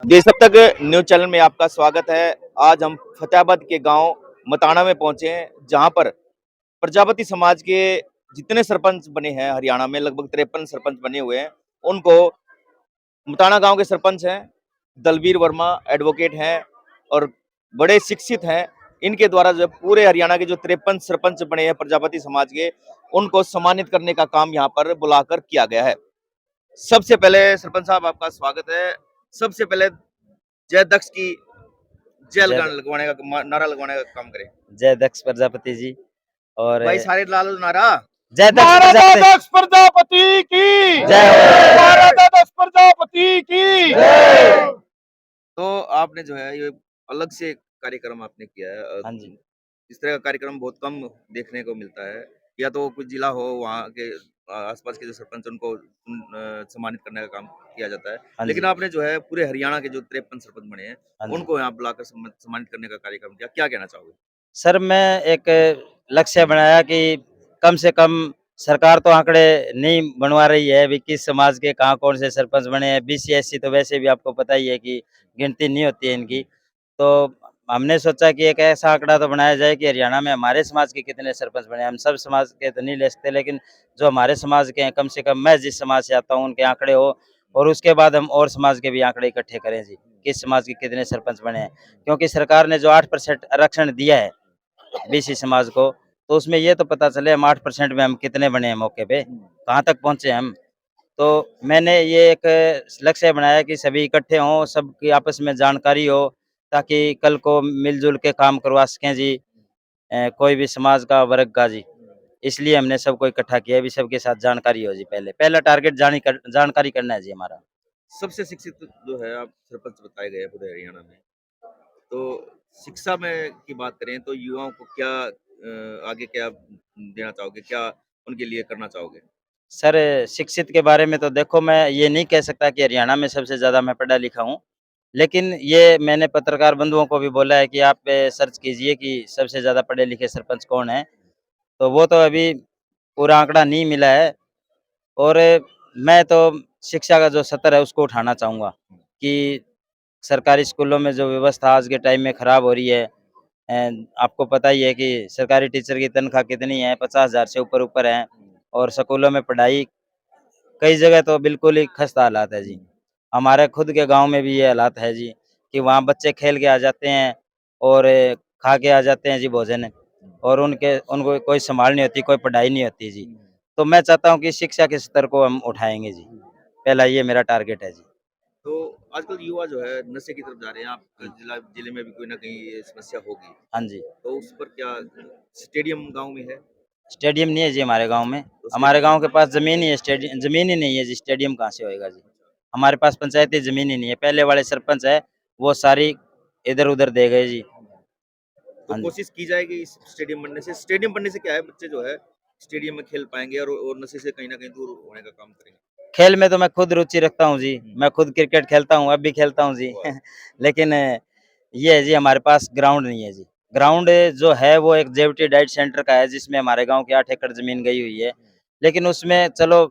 देश अब तक न्यूज चैनल में आपका स्वागत है। आज हम फतेहाबाद के गांव मताना में पहुंचे हैं, जहां पर प्रजापति समाज के जितने सरपंच बने हैं हरियाणा में, लगभग 53 सरपंच बने हुए हैं। उनको मताना गांव के सरपंच हैं दलबीर वर्मा, एडवोकेट हैं और बड़े शिक्षित हैं। इनके द्वारा जो पूरे हरियाणा के जो 53 सरपंच बने हैं प्रजापति समाज के, उनको सम्मानित करने का काम यहाँ पर बुलाकर किया गया है। सबसे पहले सरपंच साहब आपका स्वागत है। सबसे पहले जय दक्ष की जय जय लगवाने का नारा लगवाने का काम करें। जय दक्ष प्रजापति जी। और भाई सारे लाल नारा। जय दक्ष महाराजा प्रजापति दक्ष प्रजापति की जय हो। महाराजा दक्ष प्रजापति की तो आपने जो है ये अलग से कार्यक्रम आपने किया है। हाँ जी। इस तरह का कार्यक्रम बहुत कम देखने को मिलता है। या तो कुछ जिला हो वहाँ के आसपास के जो सरपंच उनको सम्मानित करने का काम किया जाता है, हाँ लेकिन जी। आपने जो है पूरे हरियाणा के जो 53 सरपंच बने हैं हाँ जी। उनको यहाँ बुलाकर सम्मानित करने का कार्यक्रम किया। क्या कहना चाहोगे? सर, मैं एक लक्ष्य बनाया कि कम से कम सरकार तो आंकड़े नहीं बनवा रही है अभी किस समाज के कहाँ कौन से सरपंच बने हैं। बीसी एससी तो वैसे भी आपको पता ही है कि गिनती नहीं होती है इनकी। तो हमने सोचा कि एक ऐसा आंकड़ा तो बनाया जाए कि हरियाणा में हमारे समाज के कितने सरपंच बने हैं। हम सब समाज के तो नहीं ले सकते, लेकिन जो हमारे समाज के हैं, कम से कम मैं जिस समाज से आता हूँ उनके आंकड़े हो, और उसके बाद हम और समाज के भी आंकड़े इकट्ठे करें जी, किस समाज के कितने सरपंच बने हैं। क्योंकि सरकार ने जो 8% आरक्षण दिया है बीसी समाज को, तो उसमें ये तो पता चले हम 8% में हम कितने बने हैं मौके पे, कहाँ तक पहुँचे हम। तो मैंने ये एक लक्ष्य बनाया कि सभी इकट्ठे हों, सबकी आपस में जानकारी हो, ताकि कल को मिल-जुल के काम करवा सकें जी, कोई भी समाज का, वर्ग का जी। इसलिए हमने सबको इकट्ठा किया है, अभी सबके साथ जानकारी हो जी पहले। पहला टारगेट जानकारी करना है जी हमारा। सबसे शिक्षित जो है आप सरपंच बताए गए हैं पूरे हरियाणा में। तो शिक्षा में की बात करें तो युवाओं को क्या आगे क्या देना चाहोगे? क्या उनके लिए करना चाहोगे? सर, शिक्षित के बारे में तो देखो, मैं ये नहीं कह सकता कि हरियाणा में सबसे ज़्यादा मैं पढ़ा लिखा हूँ। लेकिन ये मैंने पत्रकार बंधुओं को भी बोला है कि आप सर्च कीजिए कि सबसे ज़्यादा पढ़े लिखे सरपंच कौन हैं। तो वो तो अभी पूरा आंकड़ा नहीं मिला है। और मैं तो शिक्षा का जो स्तर है उसको उठाना चाहूँगा कि सरकारी स्कूलों में जो व्यवस्था आज के टाइम में खराब हो रही है। आपको पता ही है कि सरकारी टीचर की तनख्वाह कितनी है, 50,000 से ऊपर-ऊपर है, और स्कूलों में पढ़ाई कई जगह तो बिल्कुल ही खस्ता हालात है जी। हमारे खुद के गाँव में भी ये हालात है जी, कि वहाँ बच्चे खेल के आ जाते हैं और खा के आ जाते हैं जी भोजन, और उनको कोई सँभाल नहीं होती, कोई पढ़ाई नहीं होती जी। तो मैं चाहता हूँ कि शिक्षा के स्तर को हम उठाएँगे जी। पहला ये मेरा टारगेट है जी। तो आजकल युवा जो है नशे की तरफ जा रहे हैं। आपका जिले में भी कोई ना कहीं ये समस्या होगी। हाँ जी। तो उस पर क्या स्टेडियम गाँव में है? स्टेडियम नहीं है जी हमारे गाँव में। तो हमारे स्टेडियम गाँव के पास ज़मीन ही है, ज़मीन ही नहीं है जी, स्टेडियम कहाँ से होएगा जी। हमारे पास पंचायती ज़मीन ही नहीं है। पहले वाले सरपंच है, वो सारी इधर-उधर दे गए जी। तो हाँ जी। कोशिश की जाएगी इस स्टेडियम बनने से। स्टेडियम बनने से क्या है, बच्चे जो है स्टेडियम में खेल पाएँगे और नशे से कहीं न कहीं दूर होने का काम करेंगे। खेल में तो मैं खुद रुचि रखता हूँ जी। मैं खुद क्रिकेट खेलता हूँ, अब भी खेलता हूँ जी। वाह! लेकिन ये है जी, हमारे पास ग्राउंड नहीं है जी। ग्राउंड जो है वो एक जेविटी डाइट सेंटर का है, जिसमें हमारे गाँव की 8 एकड़ ज़मीन गई हुई है। लेकिन उसमें चलो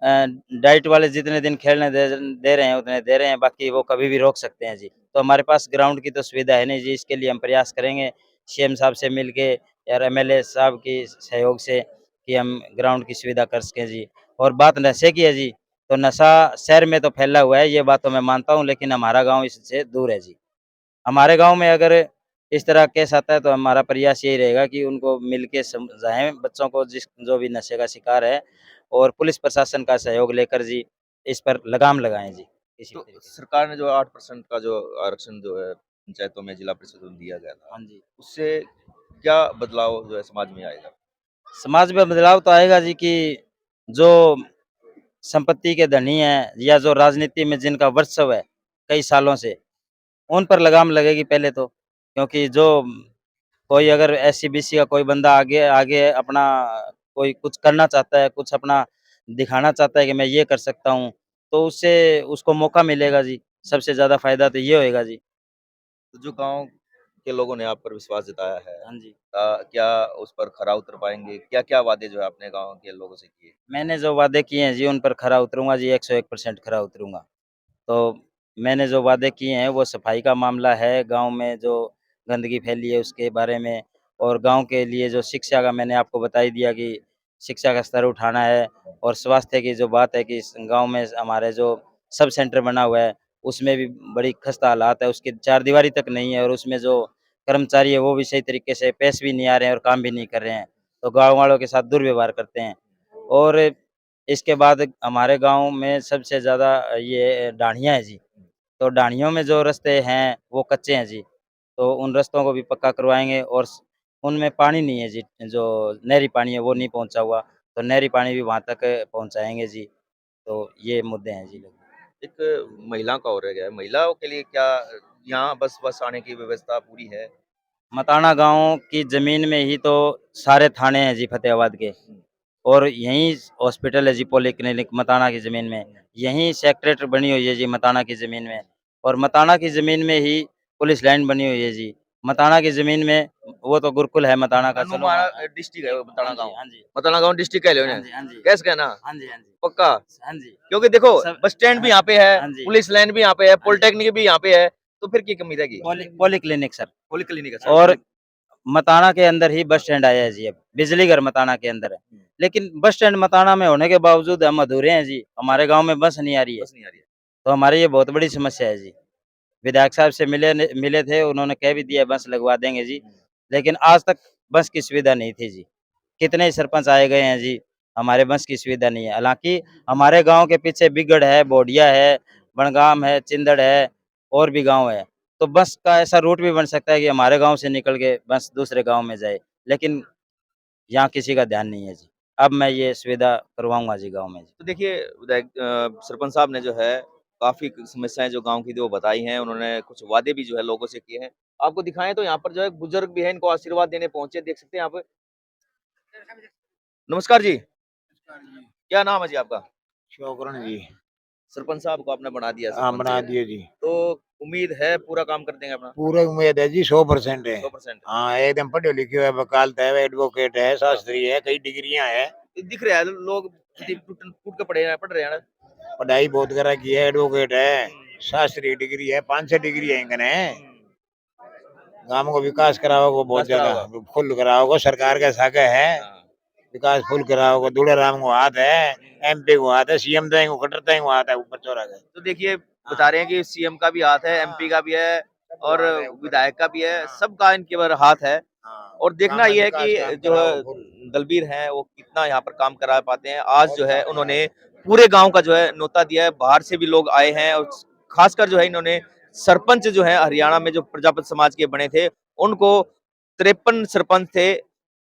डाइट वाले जितने दिन खेलने दे रहे हैं उतने दे रहे हैं, बाकी वो कभी भी रोक सकते हैं जी। तो हमारे पास ग्राउंड की तो सुविधा है नहीं जी, इसके लिए हम प्रयास करेंगे सीएम साहब से मिलके या एमएलए साहब की सहयोग से कि हम ग्राउंड की सुविधा कर सकें जी। और बात नशे की है जी, तो नशा शहर में तो फैला हुआ है, ये बात तो मैं मानता हूँ, लेकिन हमारा गाँव इससे दूर है जी। हमारे गाँव में अगर इस तरह केस आता है तो हमारा प्रयास यही रहेगा कि उनको मिल के समझाएँ बच्चों को, जो भी नशे का शिकार है, और पुलिस प्रशासन का सहयोग लेकर जी इस पर लगाम लगाएँ जी, इसी तो तरीके से। सरकार ने जो 8% का जो आरक्षण जो है पंचायतों में, जिला परिषद में दिया गया था, हाँ जी। उससे क्या बदलाव जो है समाज में आएगा? समाज में बदलाव तो आएगा जी कि जो संपत्ति के धनी हैं या जो राजनीति में जिनका वर्चस्व है कई सालों से, उन पर लगाम लगेगी पहले तो। क्योंकि जो कोई अगर एससी-बीसी का कोई बंदा आगे आगे अपना कोई कुछ करना चाहता है, कुछ अपना दिखाना चाहता है कि मैं ये कर सकता हूँ, तो उससे उसको मौका मिलेगा जी। सबसे ज़्यादा फ़ायदा तो ये होएगा जी। तो जो गाँव के लोगों ने आप पर विश्वास जताया है, हाँ जी। क्या उस पर खरा उतर पाएँगे? क्या-क्या वादे जो है आपने गाँव के लोगों से किए? मैंने जो वादे किए हैं जी, उन पर खरा उतरूँगा जी, 101% खरा उतरूँगा। तो मैंने जो वादे किए हैं वो सफाई का मामला है, गाँव में जो गंदगी फैली है उसके बारे में, और गाँव के लिए जो शिक्षा का मैंने आपको बता ही दिया कि शिक्षा का स्तर उठाना है, और स्वास्थ्य की जो बात है कि इस गाँव में हमारे जो सब सेंटर बना हुआ है, उसमें भी बड़ी खस्ता हालात है, उसकी चारदीवारी तक नहीं है, और उसमें जो कर्मचारी है वो भी सही तरीके से पेश भी नहीं आ रहे हैं और काम भी नहीं कर रहे हैं, तो गाँव वालों के साथ दुर्व्यवहार करते हैं। और इसके बाद हमारे गाँव में सबसे ज़्यादा ये डाँडियाँ हैं जी। तो डाँडियों में जो रास्ते हैं वो कच्चे हैं जी, तो उन रास्तों को भी पक्का करवाएँगे, और उनमें पानी नहीं है जी, जो नहरी पानी है वो नहीं पहुँचा हुआ, तो नहरी पानी भी वहाँ तक पहुँचाएँगे जी। तो ये मुद्दे हैं जी। एक महिलाओं का और रह गया है, महिलाओं के लिए क्या यहाँ बस आने की व्यवस्था पूरी है? मताना गाँव की ज़मीन में ही तो सारे थाने हैं जी फतेहाबाद के, और यहीं हॉस्पिटल है जी, पॉलीक्लिनिक मताना की ज़मीन में। यहीं सेक्रेटरी बनी हुई है जी मताना की ज़मीन में, और मताना की ज़मीन में ही पुलिस लाइन बनी हुई है जी। मताना की ज़मीन में वो तो गुरुकुल है मताना का, चलो हनुमाना डिस्ट्रिक्ट है वो हाँ बताना जी, गाँव। हाँ जी। बताना गाँव डिस्ट्रिक्ट कह लो हाँ इन्हें। जी, हाँ जी। कैसे कहना? हाँ जी, हाँ जी। पक्का? हाँ जी। क्योंकि देखो सब बस स्टैंड भी हाँ, यहाँ पे है, हाँ जी। पुलिस लाइन भी यहाँ पे है, हाँ जी। पॉलिटेक्निक भी यहाँ पे है, तो फिर क्या कमी रहेगी? Polyclinic sir. पॉलीक्लिनिक है सर। और मताना के अंदर ही बस स्टैंड आया है जी अब, बिजली घर मताना के अंदर है। लेकिन बस स्टैंड मताना में होने के बावजूद हम अधूरे हैं जी, हमारे गाँव में बस नहीं आ रही है। बस नहीं आ रही है। तो हमारी ये बहुत बड़ी समस्या है जी। विधायक साहब से मिले थे, उन्होंने कह भी दिया बस लगवा देंगे जी, लेकिन आज तक बस की सुविधा नहीं थी जी। कितने ही सरपंच आए गए हैं जी, हमारे बस की सुविधा नहीं है। हालाँकि हमारे गाँव के पीछे बिगड़ है, बोडिया है, बड़गाम है, चिंदड़ है, और भी गाँव है। तो बस का ऐसा रूट भी बन सकता है कि हमारे गाँव से निकल के बस दूसरे गाँव में जाए, लेकिन यहाँ किसी का ध्यान नहीं है जी। अब मैं ये सुविधा करवाऊँगा जी गाँव में जी। तो देखिए विधायक सरपंच साहब ने जो है काफ़ी समस्याएँ जो गाँव की जो बताई हैं, उन्होंने कुछ वादे भी जो है लोगों से किए हैं। आपको दिखाएँ तो यहाँ पर जो है बुजुर्ग भी हैं, इनको आशीर्वाद देने पहुँचे, देख सकते हैं आप। नमस्कार जी, क्या नाम है जी आपका? शौकरण जी। सरपंच साहब को आपने बना दिया हाँ, सरपंच। बना दिए जी। तो उम्मीद है पूरा काम कर देंगे अपना? पूरा उम्मीद है जी, 100% है। 100%। हाँ, एकदम पढ़े लिखे हुए वकालत है, एडवोकेट है, हाँ, शास्त्री है, कई डिग्रियां है। ये दिख रहा है लोग टूट के पढ़ रहे हैं ना। पढ़ाई बहुत करा की है, एडवोकेट है, हुँ, शास्त्री डिग्री है, 5-6 डिग्री है इनकने। हुँ, गांव को विकास कराओगे बहुत विकास करा ज्यादा, होगा। फुल कराओगे, सरकार के सागे है। हाँ, विकास फुल कराओगे, दूल्हे राम को हाथ है, हुँ। एमपी को हाथ है, सीएम को कटरता को हाथ है ऊपर चौरा के। तो देखिए हाँ, बता रहे हैं कि सीएम का भी हाथ है, एमपी हाँ, का भी है सबको और हाथ है ऊपर। विधायक का भी है, हाँ, सबका इनके ऊपर हाथ है। हाँ। और गांव देखना में ये है विकास कि काम जो है कराओ फुल। दलबीर हैं वो कितना यहाँ पर काम करा पाते हैं। आज बहुत जो है काम कराओ। उन्होंने पूरे गाँव का जो है न्योता दिया है, बाहर से भी लोग आए हैं और खासकर जो है इन्होंने सरपंच जो है हरियाणा में जो प्रजापति समाज के बने थे, उनको 53 सरपंच थे,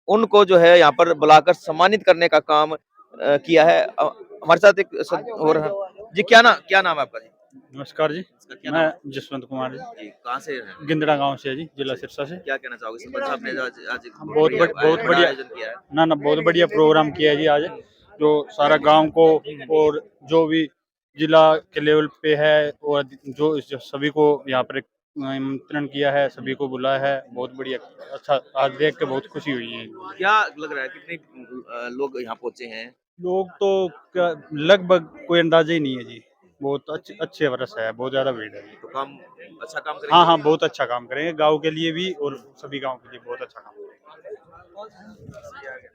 उनको जो है यहाँ पर बुलाकर सम्मानित करने का काम किया है। हमारे साथ एक और है। जी क्या नाम है आपका जी? नमस्कार जी, इसका क्या नाम मैं है? जसवंत कुमार जी, जी, कहाँ से हैं? गिंदड़ा गाँव से है जी, जिला अच्छा, सिरसा से। क्या कहना चाहोगे? सरपंच साहब ने जो आज आज हम बहुत बड़ा बढ़िया आयोजन किया है। ना बहुत बढ़िया प्रोग्राम किया है जी आज, हुँ, जो सारा गाँव को और जो भी जिला के लेवल पे है और जो सभी को यहाँ पर एक आमंत्रण किया है, सभी को बुलाया है, बहुत बढ़िया। अच्छा, आज देख के बहुत खुशी हुई है। क्या लग रहा है कितने लोग यहाँ पहुँचे हैं? लोग तो लगभग कोई अंदाजा ही नहीं है जी, बहुत अच्छे अच्छे बरस है, बहुत ज़्यादा भीड़ है जी। तो काम अच्छा काम हाँ, करेंगे? हाँ, बहुत अच्छा काम करेंगे, गाँव के लिए भी और सभी गाँव के लिए बहुत अच्छा काम करेंगे।